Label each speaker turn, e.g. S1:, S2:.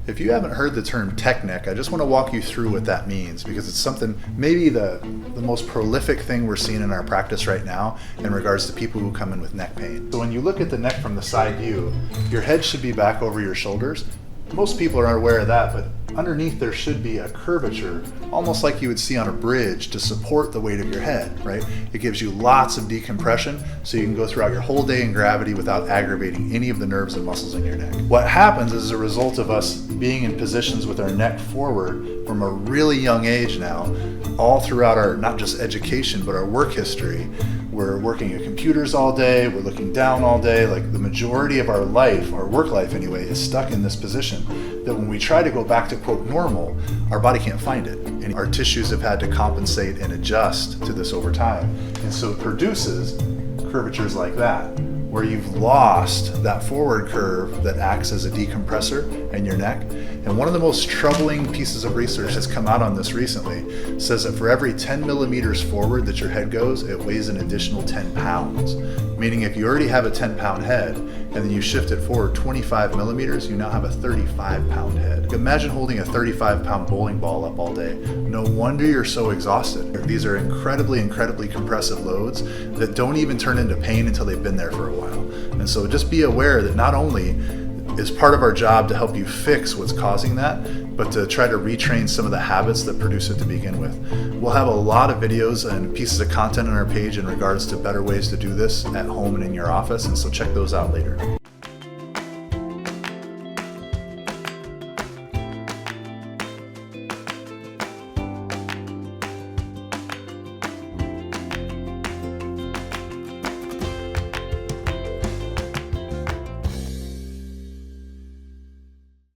S1: If you haven't heard the term tech neck, I just want to walk you through what that means, because it's something, maybe the most prolific thing we're seeing in our practice right now in regards to people who come in with neck pain. So when you look at the neck from the side view, your head should be back over your shoulders. Most people are aware of that, but underneath there should be a curvature, almost like you would see on a bridge, to support the weight of your head, right? It gives you lots of decompression, so you can go throughout your whole day in gravity without aggravating any of the nerves and muscles in your neck. What happens is, as a result of us being in positions with our neck forward from a really young age now, all throughout our, not just education, but our work history, we're working at computers all day, we're looking down all day, like the majority of our life, our work life anyway, is stuck in this position, that when we try to go back to quote normal, our body can't find it. And our tissues have had to compensate and adjust to this over time. And so it produces curvatures like that, where you've lost that forward curve that acts as a decompressor in your neck. And one of the most troubling pieces of research that's come out on this recently says that for every 10 millimeters forward that your head goes, it weighs an additional 10 pounds. Meaning if you already have a 10-pound head and then you shift it forward 25 millimeters, you now have a 35-pound head. Imagine holding a 35-pound bowling ball up all day. No wonder you're so exhausted. These are incredibly, incredibly compressive loads that don't even turn into pain until they've been there for a while. And so just be aware that not only is part of our job to help you fix what's causing that, but to try to retrain some of the habits that produce it to begin with. We'll have a lot of videos and pieces of content on our page in regards to better ways to do this at home and in your office, and so check those out later.